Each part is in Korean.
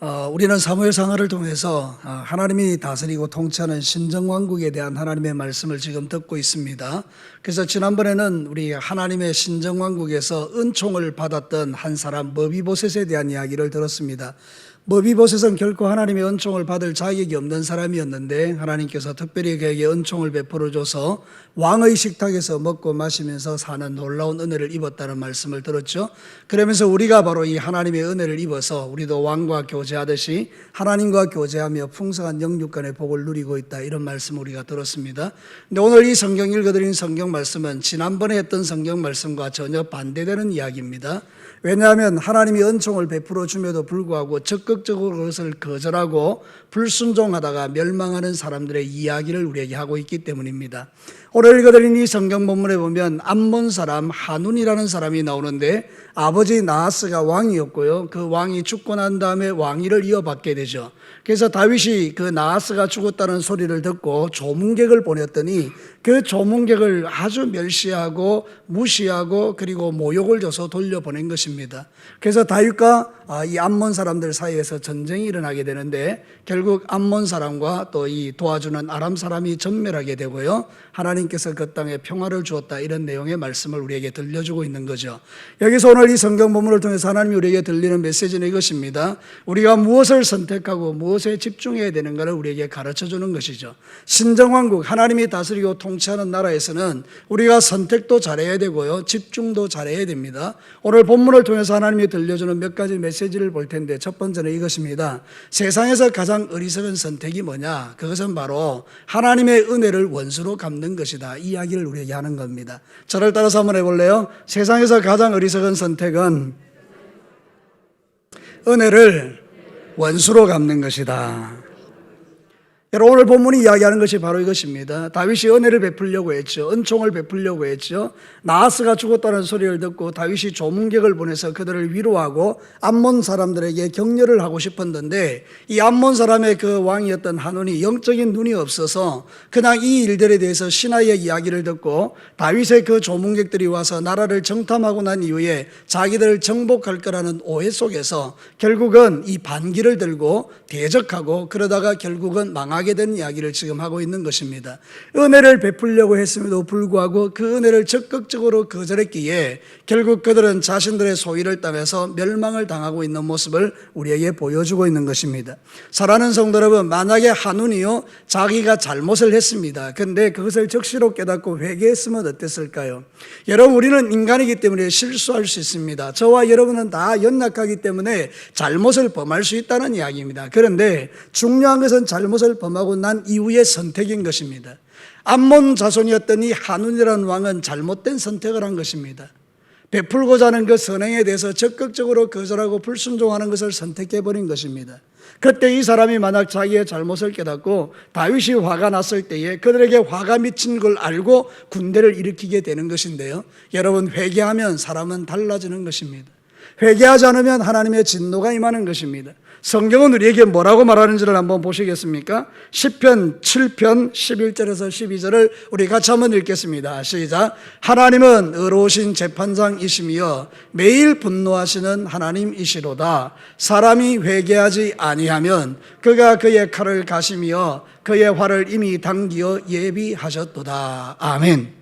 우리는 사무엘상하를 통해서 하나님이 다스리고 통치하는 신정왕국에 대한 하나님의 말씀을 지금 듣고 있습니다. 그래서 지난번에는 우리 하나님의 신정왕국에서 은총을 받았던 한 사람 머비보셋에 대한 이야기를 들었습니다. 머비보셋은 결코 하나님의 은총을 받을 자격이 없는 사람이었는데 하나님께서 특별히 그에게 은총을 베풀어줘서 왕의 식탁에서 먹고 마시면서 사는 놀라운 은혜를 입었다는 말씀을 들었죠. 그러면서 우리가 바로 이 하나님의 은혜를 입어서 우리도 왕과 교제하듯이 하나님과 교제하며 풍성한 영육간의 복을 누리고 있다, 이런 말씀을 우리가 들었습니다. 근데 오늘 이 성경 읽어드린 성경 말씀은 지난번에 했던 성경 말씀과 전혀 반대되는 이야기입니다. 왜냐하면 하나님이 은총을 베풀어 줌에도 불구하고 적극적으로 그것을 거절하고 불순종하다가 멸망하는 사람들의 이야기를 우리에게 하고 있기 때문입니다. 오늘 읽어드린 이 성경 본문에 보면 암몬 사람 하눈이라는 사람이 나오는데 아버지 나하스가 왕이었고요, 그 왕이 죽고 난 다음에 왕위를 이어받게 되죠. 그래서 다윗이 그 나하스가 죽었다는 소리를 듣고 조문객을 보냈더니 그 조문객을 아주 멸시하고 무시하고 그리고 모욕을 줘서 돌려보낸 것입니다. 그래서 다윗과 이 암몬 사람들 사이에서 전쟁이 일어나게 되는데 결국 암몬 사람과 또 이 도와주는 아람 사람이 전멸하게 되고요, 하나님께서 그 땅에 평화를 주었다, 이런 내용의 말씀을 우리에게 들려주고 있는 거죠. 여기서 오늘 이 성경 본문을 통해서 하나님이 우리에게 들리는 메시지는 이것입니다. 우리가 무엇을 선택하고 무엇에 집중해야 되는가를 우리에게 가르쳐주는 것이죠. 신정왕국, 하나님이 다스리고 통치하는 나라에서는 우리가 선택도 잘해야 되고요, 집중도 잘해야 됩니다. 오늘 본문을 통해서 하나님이 들려주는 몇 가지 메시지를 볼 텐데 첫 번째는 이것입니다. 세상에서 가장 어리석은 선택이 뭐냐? 그것은 바로 하나님의 은혜를 원수로 갚는 것이다, 이 이야기를 우리에게 하는 겁니다. 저를 따라서 한번 해볼래요? 세상에서 가장 어리석은 선택은 은혜를 원수로 갚는 것이다. 여러분, 오늘 본문이 이야기하는 것이 바로 이것입니다. 다윗이 은혜를 베풀려고 했죠. 은총을 베풀려고 했죠. 나하스가 죽었다는 소리를 듣고 다윗이 조문객을 보내서 그들을 위로하고 암몬 사람들에게 격려를 하고 싶었는데 이 암몬 사람의 그 왕이었던 하눈이 영적인 눈이 없어서 그냥 이 일들에 대해서 신하의 이야기를 듣고 다윗의 그 조문객들이 와서 나라를 정탐하고 난 이후에 자기들을 정복할 거라는 오해 속에서 결국은 이 반기를 들고 대적하고 그러다가 결국은 망하게 된 이야기를 지금 하고 있는 것입니다. 은혜를 베풀려고 했음에도 불구하고 그 은혜를 적극적으로 거절했기에 결국 그들은 자신들의 소위를 따라서 멸망을 당하고 있는 모습을 우리에게 보여주고 있는 것입니다. 사랑하는 성도 여러분, 만약에 하눈이요 자기가 잘못을 했습니다. 그런데 그것을 적시로 깨닫고 회개했으면 어땠을까요? 여러분, 우리는 인간이기 때문에 실수할 수 있습니다. 저와 여러분은 다 연약하기 때문에 잘못을 범할 수 있다는 이야기입니다. 그런데 중요한 것은 잘못을 범하고 난 이후의 선택인 것입니다. 암몬 자손이었던 이 하눈이라는 왕은 잘못된 선택을 한 것입니다. 베풀고자 하는 그 선행에 대해서 적극적으로 거절하고 불순종하는 것을 선택해버린 것입니다. 그때 이 사람이 만약 자기의 잘못을 깨닫고 다윗이 화가 났을 때에 그들에게 화가 미친 걸 알고 군대를 일으키게 되는 것인데요, 여러분, 회개하면 사람은 달라지는 것입니다. 회개하지 않으면 하나님의 진노가 임하는 것입니다. 성경은 우리에게 뭐라고 말하는지를 한번 보시겠습니까? 시편 7편 11절에서 12절을 우리 같이 한번 읽겠습니다. 시작. 하나님은 의로우신 재판장이시며 매일 분노하시는 하나님이시로다. 사람이 회개하지 아니하면 그가 그의 칼을 가시며 그의 활을 이미 당기어 예비하셨도다. 아멘.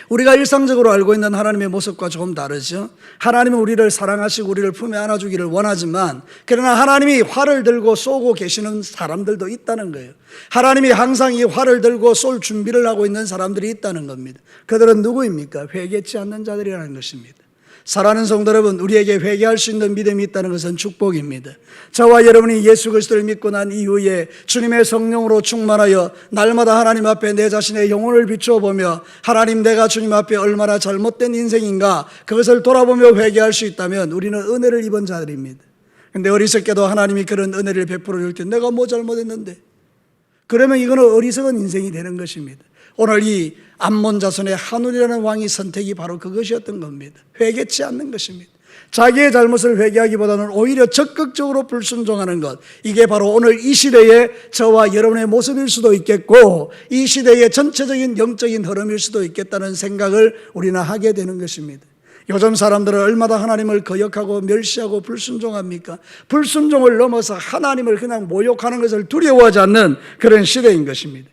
우리가 일상적으로 알고 있는 하나님의 모습과 조금 다르죠. 하나님은 우리를 사랑하시고 우리를 품에 안아주기를 원하지만 그러나 하나님이 활을 들고 쏘고 계시는 사람들도 있다는 거예요. 하나님이 항상 이 활을 들고 쏠 준비를 하고 있는 사람들이 있다는 겁니다. 그들은 누구입니까? 회개치 않는 자들이라는 것입니다. 사랑하는 성도 여러분, 우리에게 회개할 수 있는 믿음이 있다는 것은 축복입니다. 저와 여러분이 예수 그리스도를 믿고 난 이후에 주님의 성령으로 충만하여 날마다 하나님 앞에 내 자신의 영혼을 비추어보며 하나님, 내가 주님 앞에 얼마나 잘못된 인생인가, 그것을 돌아보며 회개할 수 있다면 우리는 은혜를 입은 자들입니다. 그런데 어리석게도 하나님이 그런 은혜를 베풀어 줄 때 내가 뭐 잘못했는데, 그러면 이거는 어리석은 인생이 되는 것입니다. 오늘 이 암몬 자손의 하눈이라는 왕의 선택이 바로 그것이었던 겁니다. 회개치 않는 것입니다. 자기의 잘못을 회개하기보다는 오히려 적극적으로 불순종하는 것, 이게 바로 오늘 이 시대의 저와 여러분의 모습일 수도 있겠고 이 시대의 전체적인 영적인 흐름일 수도 있겠다는 생각을 우리는 하게 되는 것입니다. 요즘 사람들은 얼마나 하나님을 거역하고 멸시하고 불순종합니까? 불순종을 넘어서 하나님을 그냥 모욕하는 것을 두려워하지 않는 그런 시대인 것입니다.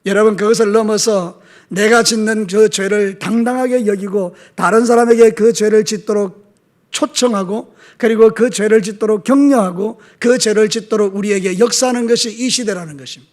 여러분, 그것을 넘어서 내가 짓는 그 죄를 당당하게 여기고 다른 사람에게 그 죄를 짓도록 초청하고, 그리고 그 죄를 짓도록 격려하고 그 죄를 짓도록 우리에게 역사하는 것이 이 시대라는 것입니다.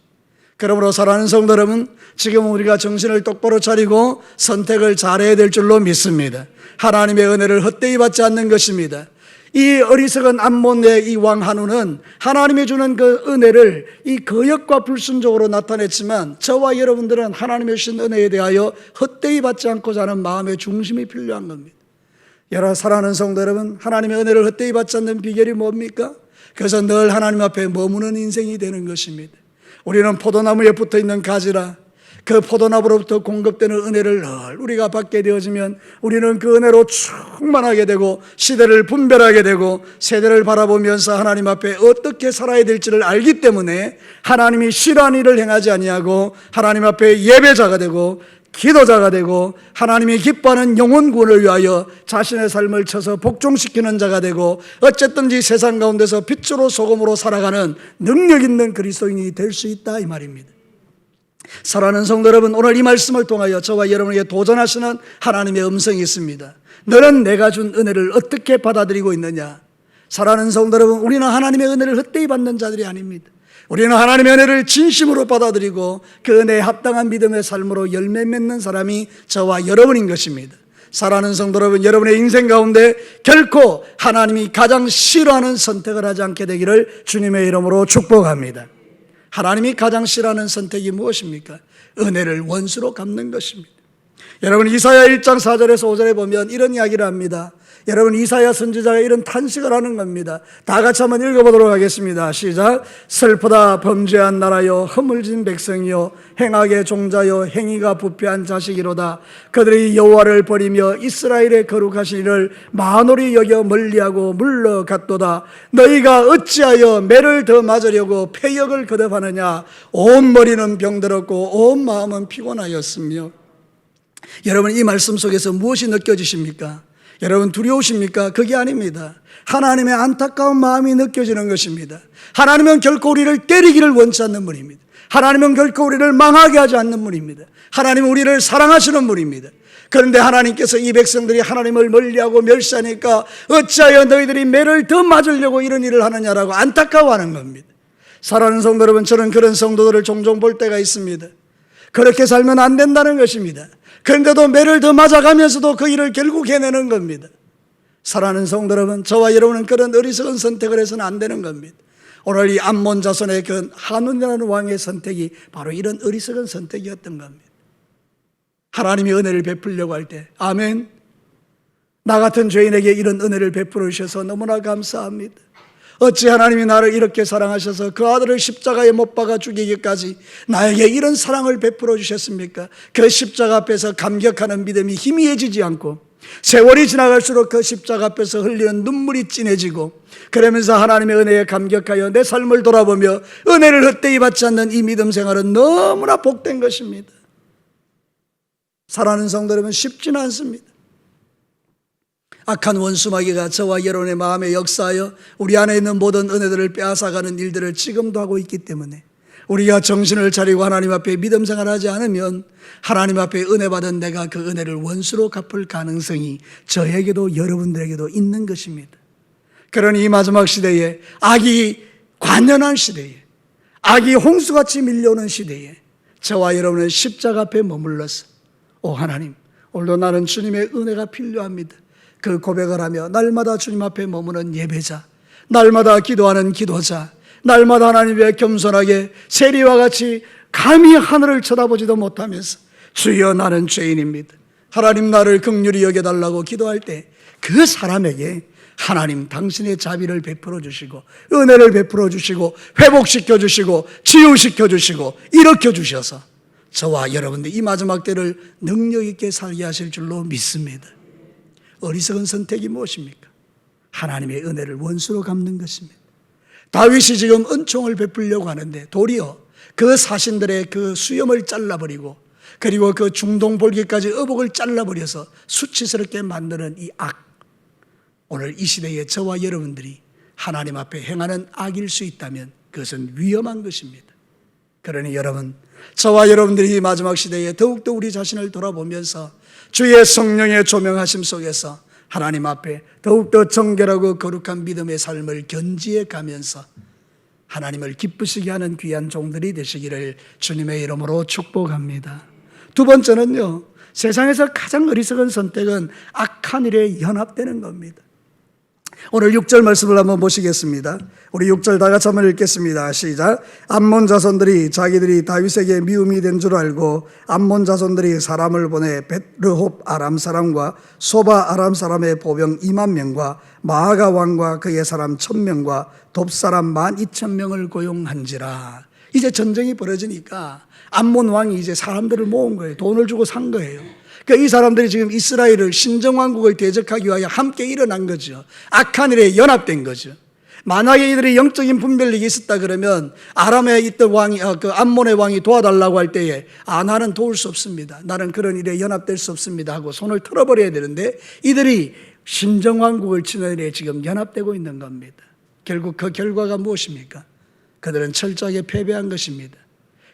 그러므로 사랑하는 성도 여러분, 지금 우리가 정신을 똑바로 차리고 선택을 잘해야 될 줄로 믿습니다. 하나님의 은혜를 헛되이 받지 않는 것입니다. 이 어리석은 암몬의 이 왕 한우는 하나님이 주는 그 은혜를 이 거역과 불순종으로 나타냈지만, 저와 여러분들은 하나님의 주신 은혜에 대하여 헛되이 받지 않고자 하는 마음의 중심이 필요한 겁니다. 여러분, 사랑하는 성도 여러분, 하나님의 은혜를 헛되이 받지 않는 비결이 뭡니까? 그래서 늘 하나님 앞에 머무는 인생이 되는 것입니다. 우리는 포도나무에 붙어있는 가지라, 그 포도나무로부터 공급되는 은혜를 늘 우리가 받게 되어지면 우리는 그 은혜로 충만하게 되고 시대를 분별하게 되고 세대를 바라보면서 하나님 앞에 어떻게 살아야 될지를 알기 때문에 하나님이 싫어하는 일을 행하지 아니하고 하나님 앞에 예배자가 되고 기도자가 되고 하나님이 기뻐하는 영혼 구원을 위하여 자신의 삶을 쳐서 복종시키는 자가 되고 어쨌든지 세상 가운데서 빛으로 소금으로 살아가는 능력 있는 그리스도인이 될 수 있다, 이 말입니다. 사랑하는 성도 여러분, 오늘 이 말씀을 통하여 저와 여러분에게 도전하시는 하나님의 음성이 있습니다. 너는 내가 준 은혜를 어떻게 받아들이고 있느냐? 사랑하는 성도 여러분, 우리는 하나님의 은혜를 헛되이 받는 자들이 아닙니다. 우리는 하나님의 은혜를 진심으로 받아들이고 그 은혜에 합당한 믿음의 삶으로 열매 맺는 사람이 저와 여러분인 것입니다. 사랑하는 성도 여러분, 여러분의 인생 가운데 결코 하나님이 가장 싫어하는 선택을 하지 않게 되기를 주님의 이름으로 축복합니다. 하나님이 가장 싫어하는 선택이 무엇입니까? 은혜를 원수로 갚는 것입니다. 여러분, 이사야 1장 4절에서 5절에 보면 이런 이야기를 합니다. 여러분, 이사야 선지자가 이런 탄식을 하는 겁니다. 다 같이 한번 읽어보도록 하겠습니다. 시작. 슬프다 범죄한 나라여, 허물진 백성이여, 행악의 종자여, 행위가 부패한 자식이로다. 그들이 여호와를 버리며 이스라엘의 거룩하신 이를 만홀히 여겨 멀리하고 물러갔도다. 너희가 어찌하여 매를 더 맞으려고 패역을 거듭하느냐? 온 머리는 병들었고 온 마음은 피곤하였으며. 여러분, 이 말씀 속에서 무엇이 느껴지십니까? 여러분, 두려우십니까? 그게 아닙니다. 하나님의 안타까운 마음이 느껴지는 것입니다. 하나님은 결코 우리를 때리기를 원치 않는 분입니다. 하나님은 결코 우리를 망하게 하지 않는 분입니다. 하나님은 우리를 사랑하시는 분입니다. 그런데 하나님께서 이 백성들이 하나님을 멀리하고 멸시하니까 어찌하여 너희들이 매를 더 맞으려고 이런 일을 하느냐라고 안타까워하는 겁니다. 사랑하는 성도 여러분, 저는 그런 성도들을 종종 볼 때가 있습니다. 그렇게 살면 안 된다는 것입니다. 그런데도 매를 더 맞아가면서도 그 일을 결국 해내는 겁니다. 사랑하는 성도 여러분, 저와 여러분은 그런 어리석은 선택을 해서는 안 되는 겁니다. 오늘 이 암몬 자손의 그 한운이라는 왕의 선택이 바로 이런 어리석은 선택이었던 겁니다. 하나님이 은혜를 베풀려고 할 때, 아멘, 나 같은 죄인에게 이런 은혜를 베풀어 주셔서 너무나 감사합니다. 어찌 하나님이 나를 이렇게 사랑하셔서 그 아들을 십자가에 못 박아 죽이기까지 나에게 이런 사랑을 베풀어 주셨습니까? 그 십자가 앞에서 감격하는 믿음이 희미해지지 않고 세월이 지나갈수록 그 십자가 앞에서 흘리는 눈물이 진해지고, 그러면서 하나님의 은혜에 감격하여 내 삶을 돌아보며 은혜를 헛되이 받지 않는 이 믿음 생활은 너무나 복된 것입니다. 사랑하는 성도 여러분, 쉽지는 않습니다. 악한 원수마귀가 저와 여러분의 마음에 역사하여 우리 안에 있는 모든 은혜들을 빼앗아가는 일들을 지금도 하고 있기 때문에 우리가 정신을 차리고 하나님 앞에 믿음 생활하지 않으면 하나님 앞에 은혜 받은 내가 그 은혜를 원수로 갚을 가능성이 저에게도 여러분들에게도 있는 것입니다. 그러니 이 마지막 시대에, 악이 관연한 시대에, 악이 홍수같이 밀려오는 시대에 저와 여러분은 십자가 앞에 머물러서, 오 하나님, 오늘도 나는 주님의 은혜가 필요합니다. 그 고백을 하며 날마다 주님 앞에 머무는 예배자, 날마다 기도하는 기도자, 날마다 하나님 앞에 겸손하게 세리와 같이 감히 하늘을 쳐다보지도 못하면서 주여 나는 죄인입니다, 하나님 나를 긍휼히 여겨달라고 기도할 때 그 사람에게 하나님 당신의 자비를 베풀어 주시고 은혜를 베풀어 주시고 회복시켜 주시고 치유시켜 주시고 일으켜 주셔서 저와 여러분들 이 마지막 때를 능력 있게 살게 하실 줄로 믿습니다. 어리석은 선택이 무엇입니까? 하나님의 은혜를 원수로 갚는 것입니다. 다윗이 지금 은총을 베풀려고 하는데 도리어 그 사신들의 그 수염을 잘라버리고 그리고 그 중동 볼기까지 의복을 잘라버려서 수치스럽게 만드는 이 악, 오늘 이 시대에 저와 여러분들이 하나님 앞에 행하는 악일 수 있다면 그것은 위험한 것입니다. 그러니 여러분, 저와 여러분들이 이 마지막 시대에 더욱더 우리 자신을 돌아보면서 주의 성령의 조명하심 속에서 하나님 앞에 더욱더 정결하고 거룩한 믿음의 삶을 견지해 가면서 하나님을 기쁘시게 하는 귀한 종들이 되시기를 주님의 이름으로 축복합니다. 두 번째는요, 세상에서 가장 어리석은 선택은 악한 일에 연합되는 겁니다. 오늘 6절 말씀을 한번 보시겠습니다. 우리 6절 다 같이 한번 읽겠습니다. 시작. 암몬 자손들이 자기들이 다윗에게 미움이 된 줄 알고 암몬 자손들이 사람을 보내 벳르홉 아람 사람과 소바 아람 사람의 보병 2만 명과 마아가 왕과 그의 사람 1,000명과 돕 사람 12,000명을 고용한지라. 이제 전쟁이 벌어지니까 암몬 왕이 이제 사람들을 모은 거예요. 돈을 주고 산 거예요. 그러니까 이 사람들이 지금 이스라엘을 신정왕국을 대적하기 위하여 함께 일어난 거죠. 악한 일에 연합된 거죠. 만약에 이들이 영적인 분별력이 있었다 그러면 아람에 있던 왕이, 그 암몬의 왕이 도와달라고 할 때에 나는 도울 수 없습니다. 나는 그런 일에 연합될 수 없습니다 하고 손을 틀어버려야 되는데 이들이 신정왕국을 치는 일에 지금 연합되고 있는 겁니다. 결국 그 결과가 무엇입니까? 그들은 철저하게 패배한 것입니다.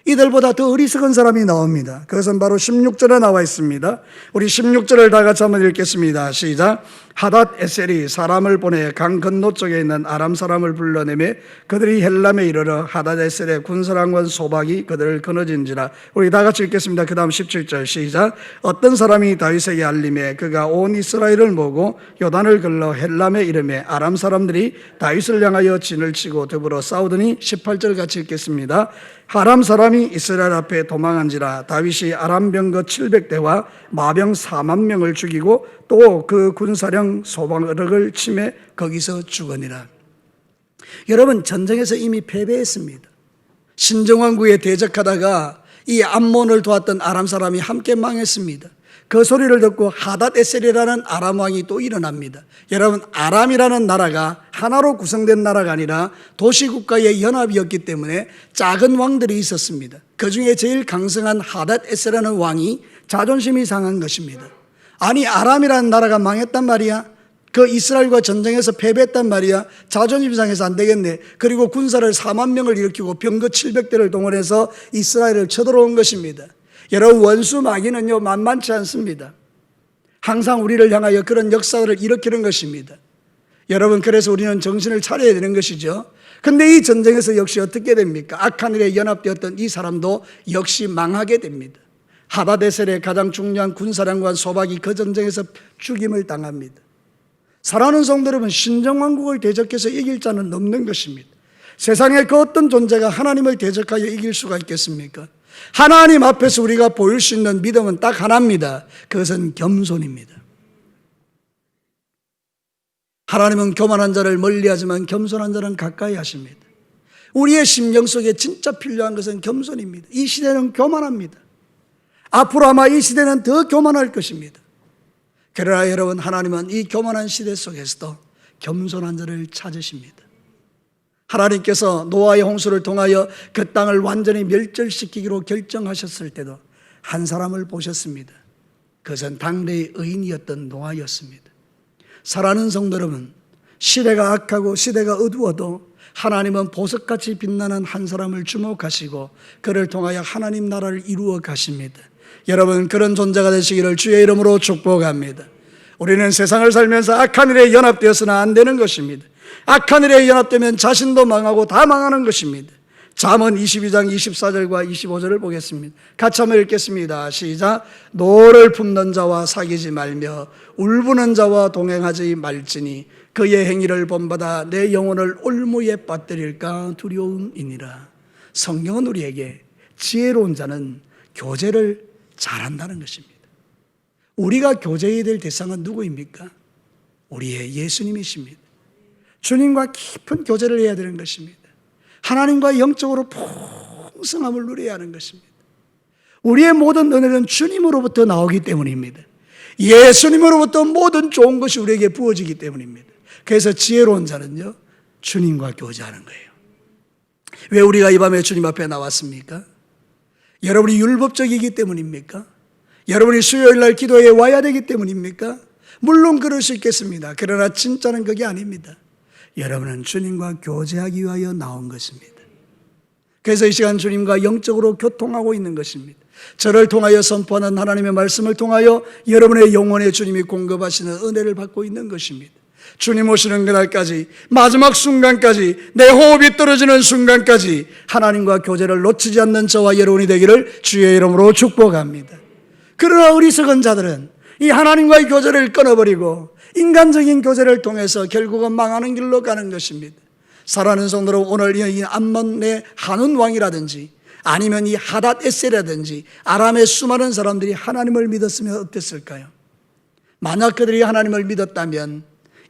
이들보다 더 어리석은 사람이 나옵니다. 그것은 바로 16절에 나와 있습니다. 우리 16절을 다 같이 한번 읽겠습니다. 시작. 하닷 에셀이 사람을 보내 강 건너쪽에 있는 아람 사람을 불러내매 그들이 헬람에 이르러 하닷 에셀의 군사령관 소박이 그들을 끊어진지라. 우리 다 같이 읽겠습니다. 그 다음 17절 시작. 어떤 사람이 다윗에게 알림에 그가 온 이스라엘을 모으고 요단을 걸러 헬람에 이르매 아람 사람들이 다윗을 향하여 진을 치고 더불어 싸우더니 18절 같이 읽겠습니다. 아람 사람이 이스라엘 앞에 도망한지라. 다윗이 아람 병거 700대와 마병 4만 명을 죽이고 또 그 군사령 소방을 침해 거기서 죽으니라. 여러분, 전쟁에서 이미 패배했습니다. 신정왕국에 대적하다가 이 암몬을 도왔던 아람 사람이 함께 망했습니다. 그 소리를 듣고 하닷 에셀이라는 아람 왕이 또 일어납니다. 여러분, 아람이라는 나라가 하나로 구성된 나라가 아니라 도시국가의 연합이었기 때문에 작은 왕들이 있었습니다. 그 중에 제일 강성한 하닷 에셀이라는 왕이 자존심이 상한 것입니다. 아니, 아람이라는 나라가 망했단 말이야. 그 이스라엘과 전쟁에서 패배했단 말이야. 자존심 상해서 안 되겠네. 그리고 군사를 4만 명을 일으키고 병거 700대를 동원해서 이스라엘을 쳐들어온 것입니다. 여러분, 원수 마귀는요 만만치 않습니다. 항상 우리를 향하여 그런 역사를 일으키는 것입니다. 여러분, 그래서 우리는 정신을 차려야 되는 것이죠. 근데 이 전쟁에서 역시 어떻게 됩니까? 악한 일에 연합되었던 이 사람도 역시 망하게 됩니다. 하닷에셀의 가장 중요한 군사령관 소박이 그 전쟁에서 죽임을 당합니다. 사랑하는 성도 여러분, 신정왕국을 대적해서 이길 자는 없는 것입니다. 세상에 그 어떤 존재가 하나님을 대적하여 이길 수가 있겠습니까? 하나님 앞에서 우리가 보일 수 있는 믿음은 딱 하나입니다. 그것은 겸손입니다. 하나님은 교만한 자를 멀리하지만 겸손한 자는 가까이 하십니다. 우리의 심령 속에 진짜 필요한 것은 겸손입니다. 이 시대는 교만합니다. 앞으로 아마 이 시대는 더 교만할 것입니다. 그러나 여러분, 하나님은 이 교만한 시대 속에서도 겸손한 자를 찾으십니다. 하나님께서 노아의 홍수를 통하여 그 땅을 완전히 멸절시키기로 결정하셨을 때도 한 사람을 보셨습니다. 그것은 당대의 의인이었던 노아였습니다. 사랑하는 성도 여러분, 시대가 악하고 시대가 어두워도 하나님은 보석같이 빛나는 한 사람을 주목하시고 그를 통하여 하나님 나라를 이루어 가십니다. 여러분, 그런 존재가 되시기를 주의 이름으로 축복합니다. 우리는 세상을 살면서 악한 일에 연합되어서는 안 되는 것입니다. 악한 일에 연합되면 자신도 망하고 다 망하는 것입니다. 잠언 22장 24절과 25절을 보겠습니다. 같이 한번 읽겠습니다. 시작. 노를 품는 자와 사귀지 말며 울부는 자와 동행하지 말지니 그의 행위를 본받아 내 영혼을 올무에 빠뜨릴까 두려움이니라. 성경은 우리에게 지혜로운 자는 교제를 잘한다는 것입니다. 우리가 교제해야 될 대상은 누구입니까? 우리의 예수님이십니다. 주님과 깊은 교제를 해야 되는 것입니다. 하나님과 영적으로 풍성함을 누려야 하는 것입니다. 우리의 모든 은혜는 주님으로부터 나오기 때문입니다. 예수님으로부터 모든 좋은 것이 우리에게 부어지기 때문입니다. 그래서 지혜로운 자는요, 주님과 교제하는 거예요. 왜 우리가 이 밤에 주님 앞에 나왔습니까? 여러분이 율법적이기 때문입니까? 여러분이 수요일 날 기도에 와야 되기 때문입니까? 물론 그럴 수 있겠습니다. 그러나 진짜는 그게 아닙니다. 여러분은 주님과 교제하기 위하여 나온 것입니다. 그래서 이 시간 주님과 영적으로 교통하고 있는 것입니다. 저를 통하여 선포하는 하나님의 말씀을 통하여 여러분의 영혼에 주님이 공급하시는 은혜를 받고 있는 것입니다. 주님 오시는 그날까지, 마지막 순간까지, 내 호흡이 떨어지는 순간까지 하나님과 교제를 놓치지 않는 저와 여러분이 되기를 주의 이름으로 축복합니다. 그러나 어리석은 자들은 이 하나님과의 교제를 끊어버리고 인간적인 교제를 통해서 결국은 망하는 길로 가는 것입니다. 사랑하는 성도로, 오늘 이 암몬의 한운 왕이라든지 아니면 이 하닷 에셀이라든지 아람의 수많은 사람들이 하나님을 믿었으면 어땠을까요? 만약 그들이 하나님을 믿었다면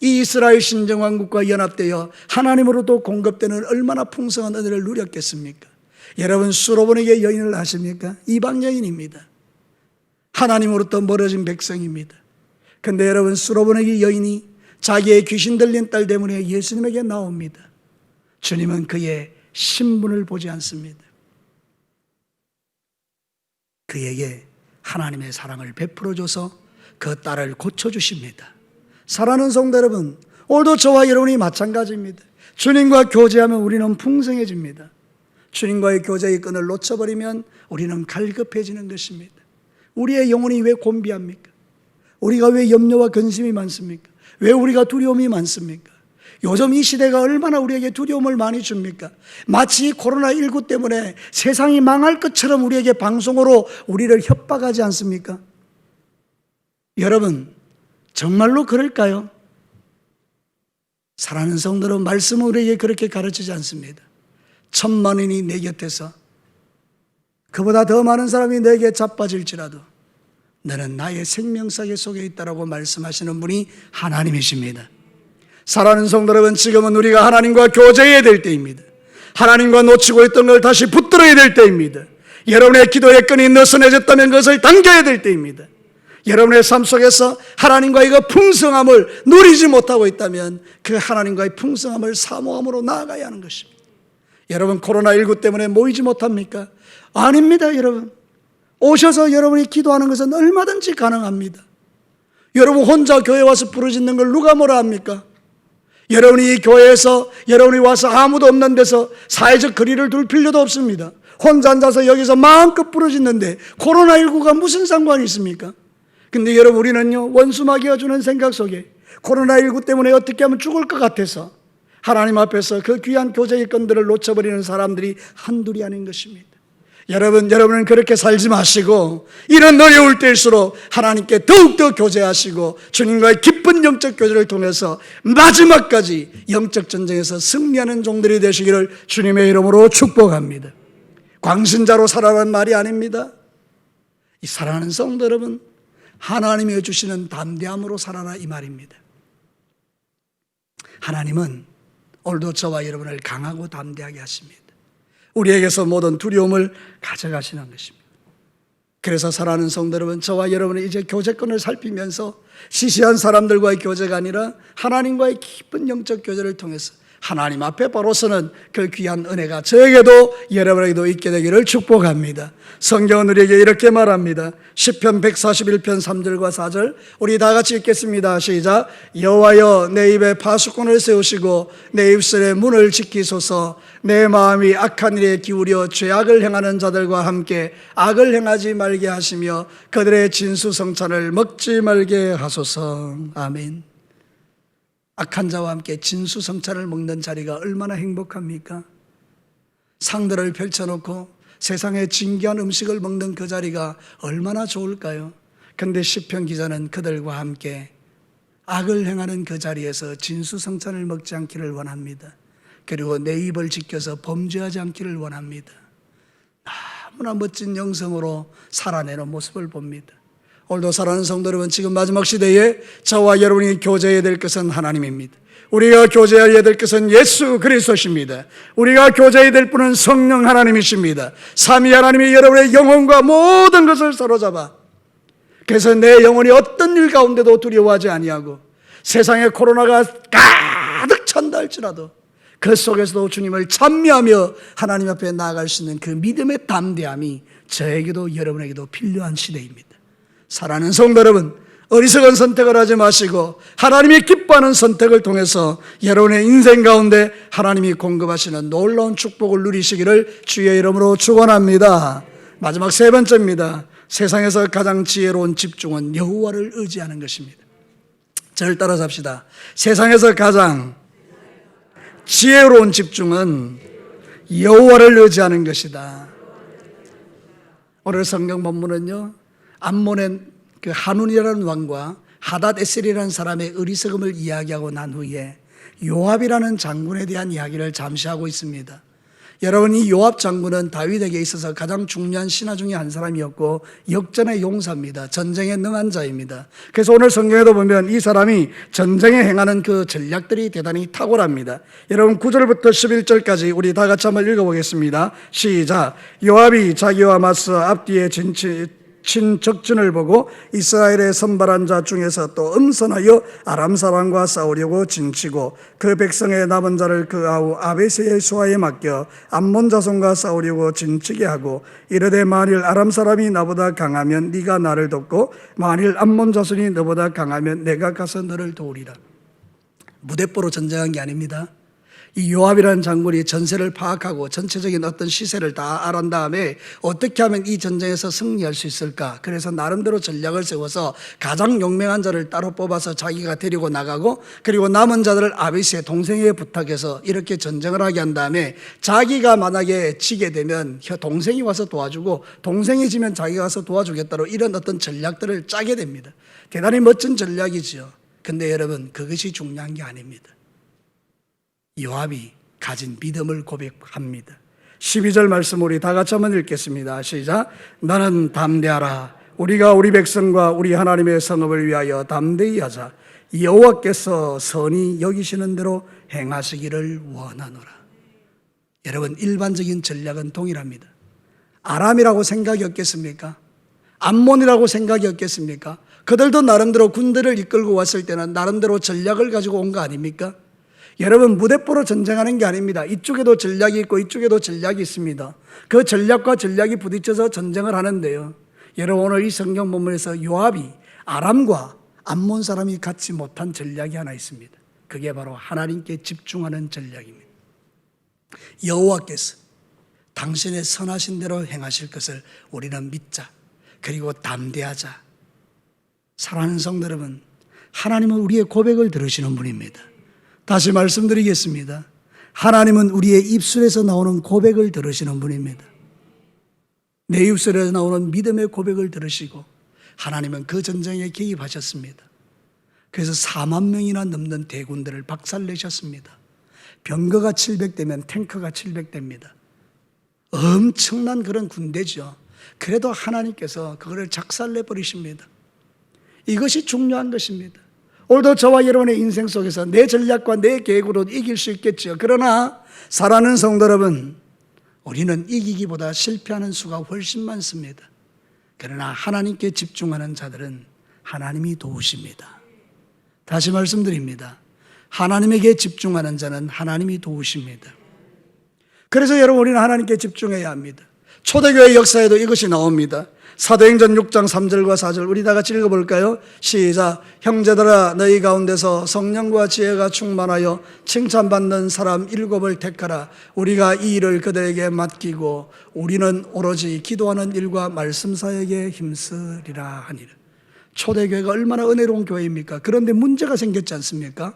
이 이스라엘 신정왕국과 연합되어 하나님으로도 공급되는 얼마나 풍성한 은혜를 누렸겠습니까? 여러분, 수로보니게 여인을 아십니까? 이방 여인입니다. 하나님으로부터 멀어진 백성입니다. 근데 여러분, 수로보니게 여인이 자기의 귀신 들린 딸 때문에 예수님에게 나옵니다. 주님은 그의 신분을 보지 않습니다. 그에게 하나님의 사랑을 베풀어줘서 그 딸을 고쳐주십니다. 사랑하는 성도 여러분, 오늘도 저와 여러분이 마찬가지입니다. 주님과 교제하면 우리는 풍성해집니다. 주님과의 교제의 끈을 놓쳐버리면 우리는 갈급해지는 것입니다. 우리의 영혼이 왜 곤비합니까? 우리가 왜 염려와 근심이 많습니까? 왜 우리가 두려움이 많습니까? 요즘 이 시대가 얼마나 우리에게 두려움을 많이 줍니까? 마치 코로나19 때문에 세상이 망할 것처럼 우리에게 방송으로 우리를 협박하지 않습니까? 여러분, 정말로 그럴까요? 사랑하는 성도는 말씀은 우리에게 그렇게 가르치지 않습니다. 10,000,000인이 내 곁에서 그보다 더 많은 사람이 내게 자빠질지라도 너는 나의 생명사계 속에 있다라고 말씀하시는 분이 하나님이십니다. 사랑하는 성도 여러분, 지금은 우리가 하나님과 교제해야 될 때입니다. 하나님과 놓치고 있던 걸 다시 붙들어야 될 때입니다. 여러분의 기도의 끈이 느슨해졌다면 그것을 당겨야 될 때입니다. 여러분의 삶 속에서 하나님과의 그 풍성함을 누리지 못하고 있다면 그 하나님과의 풍성함을 사모함으로 나아가야 하는 것입니다. 여러분, 코로나19 때문에 모이지 못합니까? 아닙니다. 여러분, 오셔서 여러분이 기도하는 것은 얼마든지 가능합니다. 여러분 혼자 교회 와서 부르짖는 걸 누가 뭐라 합니까? 여러분이 이 교회에서 여러분이 와서 아무도 없는 데서 사회적 거리를 둘 필요도 없습니다. 혼자 앉아서 여기서 마음껏 부르짖는데 코로나19가 무슨 상관이 있습니까? 근데 여러분, 우리는요, 원수마귀가 주는 생각 속에 코로나19 때문에 어떻게 하면 죽을 것 같아서 하나님 앞에서 그 귀한 교제의 건들을 놓쳐버리는 사람들이 한둘이 아닌 것입니다. 여러분은 그렇게 살지 마시고 이런 어려울 때일수록 하나님께 더욱더 교제하시고 주님과의 깊은 영적 교제를 통해서 마지막까지 영적 전쟁에서 승리하는 종들이 되시기를 주님의 이름으로 축복합니다. 광신자로 살아라는 말이 아닙니다. 이 사랑하는 성도 여러분, 하나님이 주시는 담대함으로 살아라, 이 말입니다. 하나님은 오늘도 저와 여러분을 강하고 담대하게 하십니다. 우리에게서 모든 두려움을 가져가시는 것입니다. 그래서 사랑하는 성도 여러분, 저와 여러분은 이제 교제권을 살피면서 시시한 사람들과의 교제가 아니라 하나님과의 깊은 영적 교제를 통해서 하나님 앞에 바로 서는 그 귀한 은혜가 저에게도 여러분에게도 있게 되기를 축복합니다. 성경은 우리에게 이렇게 말합니다. 시편 141편 3절과 4절 우리 다 같이 읽겠습니다. 시작. 여호와여, 내 입에 파수꾼을 세우시고 내 입술의 문을 지키소서. 내 마음이 악한 일에 기울여 죄악을 행하는 자들과 함께 악을 행하지 말게 하시며 그들의 진수성찬을 먹지 말게 하소서. 아멘. 악한 자와 함께 진수성찬을 먹는 자리가 얼마나 행복합니까? 상들을 펼쳐놓고 세상의 진귀한 음식을 먹는 그 자리가 얼마나 좋을까요? 그런데 시편 기자는 그들과 함께 악을 행하는 그 자리에서 진수성찬을 먹지 않기를 원합니다. 그리고 내 입을 지켜서 범죄하지 않기를 원합니다. 너무나 멋진 영성으로 살아내는 모습을 봅니다. 오늘도 사랑하는 성도 여러분, 지금 마지막 시대에 저와 여러분이 교제해야 될 것은 하나님입니다. 우리가 교제해야 될 것은 예수 그리스도십니다. 우리가 교제해야 될 분은 성령 하나님이십니다. 삼위 하나님이 여러분의 영혼과 모든 것을 사로잡아 그래서 내 영혼이 어떤 일 가운데도 두려워하지 아니하고 세상에 코로나가 가득 찬다 할지라도 그 속에서도 주님을 찬미하며 하나님 앞에 나아갈 수 있는 그 믿음의 담대함이 저에게도 여러분에게도 필요한 시대입니다. 사랑하는 성도 여러분, 어리석은 선택을 하지 마시고 하나님이 기뻐하는 선택을 통해서 여러분의 인생 가운데 하나님이 공급하시는 놀라운 축복을 누리시기를 주의 이름으로 축원합니다. 마지막 세 번째입니다. 세상에서 가장 지혜로운 집중은 여호와를 의지하는 것입니다. 저를 따라서 합시다. 세상에서 가장 지혜로운 집중은 여호와를 의지하는 것이다. 오늘 성경 본문은요, 암몬의 그 한운이라는 왕과 하닷 에셀이라는 사람의 어리석음을 이야기하고 난 후에 요압이라는 장군에 대한 이야기를 잠시 하고 있습니다. 여러분, 이 요압 장군은 다윗에게 있어서 가장 중요한 신하 중에 한 사람이었고 역전의 용사입니다. 전쟁에 능한 자입니다. 그래서 오늘 성경에도 보면 이 사람이 전쟁에 행하는 그 전략들이 대단히 탁월합니다. 여러분, 9절부터 11절까지 우리 다 같이 한번 읽어보겠습니다. 시작. 요압이 자기와 맞서 앞뒤에 친적진을 보고 이스라엘의 선발한 자 중에서 또 음선하여 아람 사람과 싸우려고 진치고 그 백성의 남은 자를 그 아우 아베세의 수하에 맡겨 암몬 자손과 싸우려고 진치게 하고 이르되 만일 아람 사람이 나보다 강하면 네가 나를 돕고 만일 암몬 자손이 너보다 강하면 내가 가서 너를 도우리라. 무대뽀로 전쟁한 게 아닙니다. 이 요압이라는 장군이 전세를 파악하고 전체적인 어떤 시세를 다 알은 다음에 어떻게 하면 이 전쟁에서 승리할 수 있을까, 그래서 나름대로 전략을 세워서 가장 용맹한 자를 따로 뽑아서 자기가 데리고 나가고 그리고 남은 자들을 아비스의 동생에게 부탁해서 이렇게 전쟁을 하게 한 다음에 자기가 만약에 지게 되면 동생이 와서 도와주고 동생이 지면 자기가 와서 도와주겠다로 이런 어떤 전략들을 짜게 됩니다. 대단히 멋진 전략이지요. 근데 여러분, 그것이 중요한 게 아닙니다. 요압이 가진 믿음을 고백합니다. 12절 말씀 우리 다 같이 한번 읽겠습니다. 시작. 너는 담대하라. 우리가 우리 백성과 우리 하나님의 성읍을 위하여 담대히 하자. 여호와께서 선히 여기시는 대로 행하시기를 원하노라. 여러분, 일반적인 전략은 동일합니다. 아람이라고 생각이 없겠습니까? 암몬이라고 생각이 없겠습니까? 그들도 나름대로 군대를 이끌고 왔을 때는 나름대로 전략을 가지고 온 거 아닙니까? 여러분, 무대뽀로 전쟁하는 게 아닙니다. 이쪽에도 전략이 있고 이쪽에도 전략이 있습니다. 그 전략과 전략이 부딪혀서 전쟁을 하는데요, 여러분, 오늘 이 성경 본문에서 요압이 아람과 암몬 사람이 갖지 못한 전략이 하나 있습니다. 그게 바로 하나님께 집중하는 전략입니다. 여호와께서 당신의 선하신 대로 행하실 것을 우리는 믿자. 그리고 담대하자. 사랑하는 성도 여러분, 하나님은 우리의 고백을 들으시는 분입니다. 다시 말씀드리겠습니다. 하나님은 우리의 입술에서 나오는 고백을 들으시는 분입니다. 내 입술에서 나오는 믿음의 고백을 들으시고 하나님은 그 전쟁에 개입하셨습니다. 그래서 4만 명이나 넘는 대군들을 박살내셨습니다. 병거가 700대면 탱크가 700대입니다. 엄청난 그런 군대죠. 그래도 하나님께서 그거를 작살내버리십니다. 이것이 중요한 것입니다. 오늘도 저와 여러분의 인생 속에서 내 전략과 내 계획으로 이길 수 있겠죠. 그러나 사랑하는 성도 여러분, 우리는 이기기보다 실패하는 수가 훨씬 많습니다. 그러나 하나님께 집중하는 자들은 하나님이 도우십니다. 다시 말씀드립니다. 하나님에게 집중하는 자는 하나님이 도우십니다. 그래서 여러분, 우리는 하나님께 집중해야 합니다. 초대교회 역사에도 이것이 나옵니다. 사도행전 6장 3절과 4절 우리 다 같이 읽어볼까요? 시작. 형제들아, 너희 가운데서 성령과 지혜가 충만하여 칭찬받는 사람 7을 택하라. 우리가 이 일을 그들에게 맡기고 우리는 오로지 기도하는 일과 말씀 사역에 힘쓰리라 하니라. 초대교회가 얼마나 은혜로운 교회입니까? 그런데 문제가 생겼지 않습니까?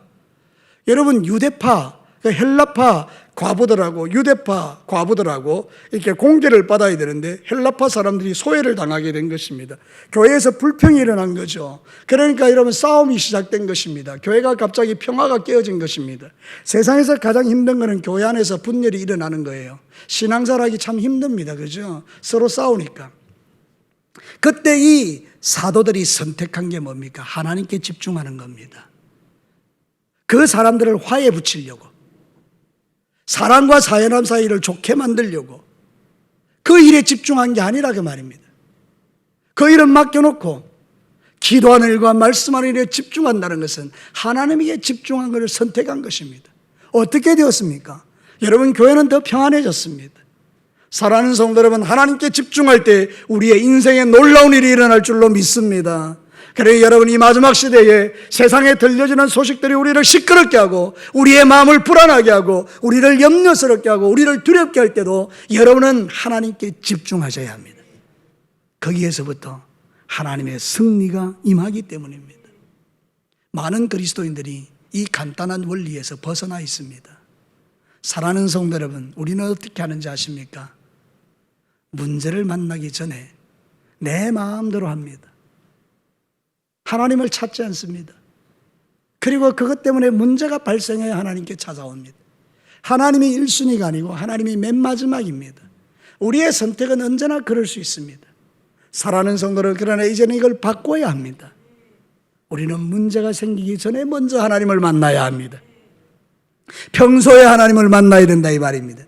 여러분, 유대파, 헬라파 과부들하고 유대파 과부들하고 이렇게 공개를 받아야 되는데 헬라파 사람들이 소외를 당하게 된 것입니다. 교회에서 불평이 일어난 거죠. 그러니까 여러분, 싸움이 시작된 것입니다. 교회가 갑자기 평화가 깨어진 것입니다. 세상에서 가장 힘든 것은 교회 안에서 분열이 일어나는 거예요. 신앙생활하기 참 힘듭니다. 그죠? 서로 싸우니까. 그때 이 사도들이 선택한 게 뭡니까? 하나님께 집중하는 겁니다. 그 사람들을 화해 붙이려고, 사랑과 사연함 사이를 좋게 만들려고 그 일에 집중한 게 아니라 그 말입니다. 그 일을 맡겨놓고 기도하는 일과 말씀하는 일에 집중한다는 것은 하나님에게 집중한 것을 선택한 것입니다. 어떻게 되었습니까? 여러분, 교회는 더 평안해졌습니다. 사랑하는 성도 여러분, 하나님께 집중할 때 우리의 인생에 놀라운 일이 일어날 줄로 믿습니다. 그래 여러분, 이 마지막 시대에 세상에 들려지는 소식들이 우리를 시끄럽게 하고 우리의 마음을 불안하게 하고 우리를 염려스럽게 하고 우리를 두렵게 할 때도 여러분은 하나님께 집중하셔야 합니다. 거기에서부터 하나님의 승리가 임하기 때문입니다. 많은 그리스도인들이 이 간단한 원리에서 벗어나 있습니다. 사랑하는 성도 여러분, 우리는 어떻게 하는지 아십니까? 문제를 만나기 전에 내 마음대로 합니다. 하나님을 찾지 않습니다. 그리고 그것 때문에 문제가 발생해야 하나님께 찾아옵니다. 하나님이 1순위가 아니고 하나님이 맨 마지막입니다. 우리의 선택은 언제나 그럴 수 있습니다. 사랑하는 성도들, 그러나 이제는 이걸 바꿔야 합니다. 우리는 문제가 생기기 전에 먼저 하나님을 만나야 합니다. 평소에 하나님을 만나야 된다 이 말입니다.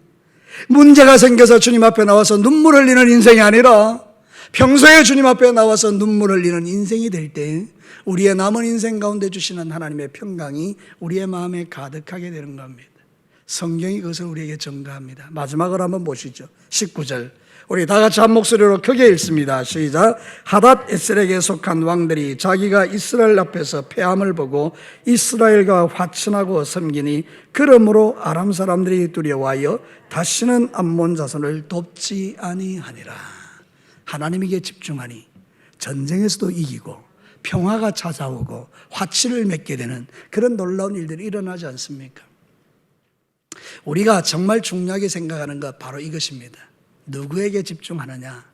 문제가 생겨서 주님 앞에 나와서 눈물 흘리는 인생이 아니라 평소에 주님 앞에 나와서 눈물 흘리는 인생이 될 때 우리의 남은 인생 가운데 주시는 하나님의 평강이 우리의 마음에 가득하게 되는 겁니다. 성경이 그것을 우리에게 증거합니다. 마지막으로 한번 보시죠. 19절 우리 다 같이 한 목소리로 크게 읽습니다. 시작. 하닷 에셀에게 속한 왕들이 자기가 이스라엘 앞에서 패함을 보고 이스라엘과 화친하고 섬기니 그러므로 아람 사람들이 두려워하여 다시는 암몬 자손을 돕지 아니하니라. 하나님에게 집중하니 전쟁에서도 이기고 평화가 찾아오고 화친을 맺게 되는 그런 놀라운 일들이 일어나지 않습니까? 우리가 정말 중요하게 생각하는 것 바로 이것입니다. 누구에게 집중하느냐?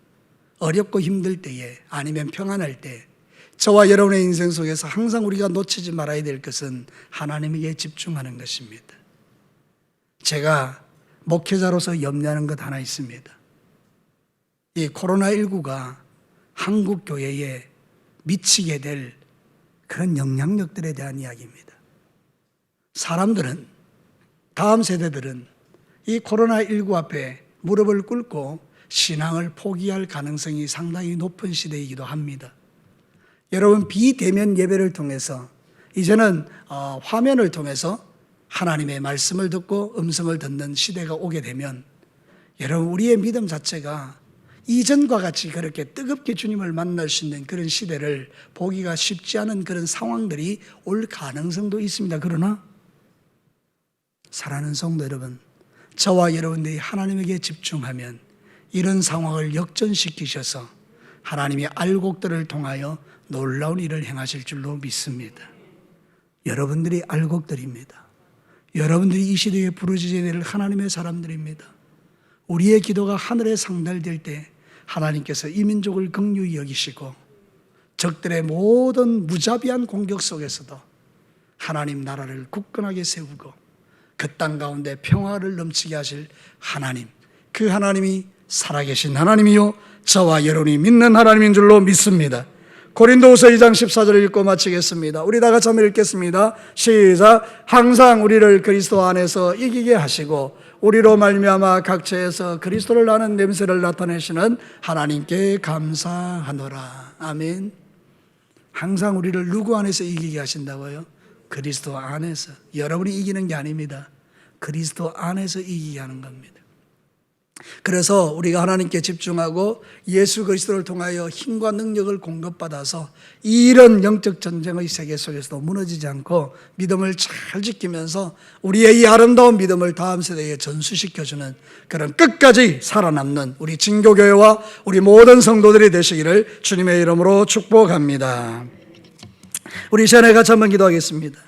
어렵고 힘들 때에 아니면 평안할 때 저와 여러분의 인생 속에서 항상 우리가 놓치지 말아야 될 것은 하나님에게 집중하는 것입니다. 제가 목회자로서 염려하는 것 하나 있습니다. 이 코로나19가 한국 교회에 미치게 될 그런 영향력들에 대한 이야기입니다. 사람들은, 다음 세대들은 이 코로나19 앞에 무릎을 꿇고 신앙을 포기할 가능성이 상당히 높은 시대이기도 합니다. 여러분, 비대면 예배를 통해서 이제는 화면을 통해서 하나님의 말씀을 듣고 음성을 듣는 시대가 오게 되면 여러분, 우리의 믿음 자체가 이전과 같이 그렇게 뜨겁게 주님을 만날 수 있는 그런 시대를 보기가 쉽지 않은 그런 상황들이 올 가능성도 있습니다. 그러나 사랑하는 성도 여러분, 저와 여러분들이 하나님에게 집중하면 이런 상황을 역전시키셔서 하나님의 알곡들을 통하여 놀라운 일을 행하실 줄로 믿습니다. 여러분들이 알곡들입니다. 여러분들이 이 시대에 부르짖어야 될 하나님의 사람들입니다. 우리의 기도가 하늘에 상달될 때 하나님께서 이 민족을 긍휼히 여기시고 적들의 모든 무자비한 공격 속에서도 하나님 나라를 굳건하게 세우고 그 땅 가운데 평화를 넘치게 하실 하나님, 그 하나님이 살아계신 하나님이요 저와 여러분이 믿는 하나님인 줄로 믿습니다. 고린도후서 2장 14절을 읽고 마치겠습니다. 우리 다 같이 한번 읽겠습니다. 시작. 항상 우리를 그리스도 안에서 이기게 하시고 우리로 말미암아 각처에서 그리스도를 아는 냄새를 나타내시는 하나님께 감사하노라. 아멘. 항상 우리를 누구 안에서 이기게 하신다고요? 그리스도 안에서. 여러분이 이기는 게 아닙니다. 그리스도 안에서 이기게 하는 겁니다. 그래서 우리가 하나님께 집중하고 예수 그리스도를 통하여 힘과 능력을 공급받아서 이런 영적 전쟁의 세계 속에서도 무너지지 않고 믿음을 잘 지키면서 우리의 이 아름다운 믿음을 다음 세대에 전수시켜주는 그런 끝까지 살아남는 우리 진교교회와 우리 모든 성도들이 되시기를 주님의 이름으로 축복합니다. 우리 시간에 같이 한번 기도하겠습니다.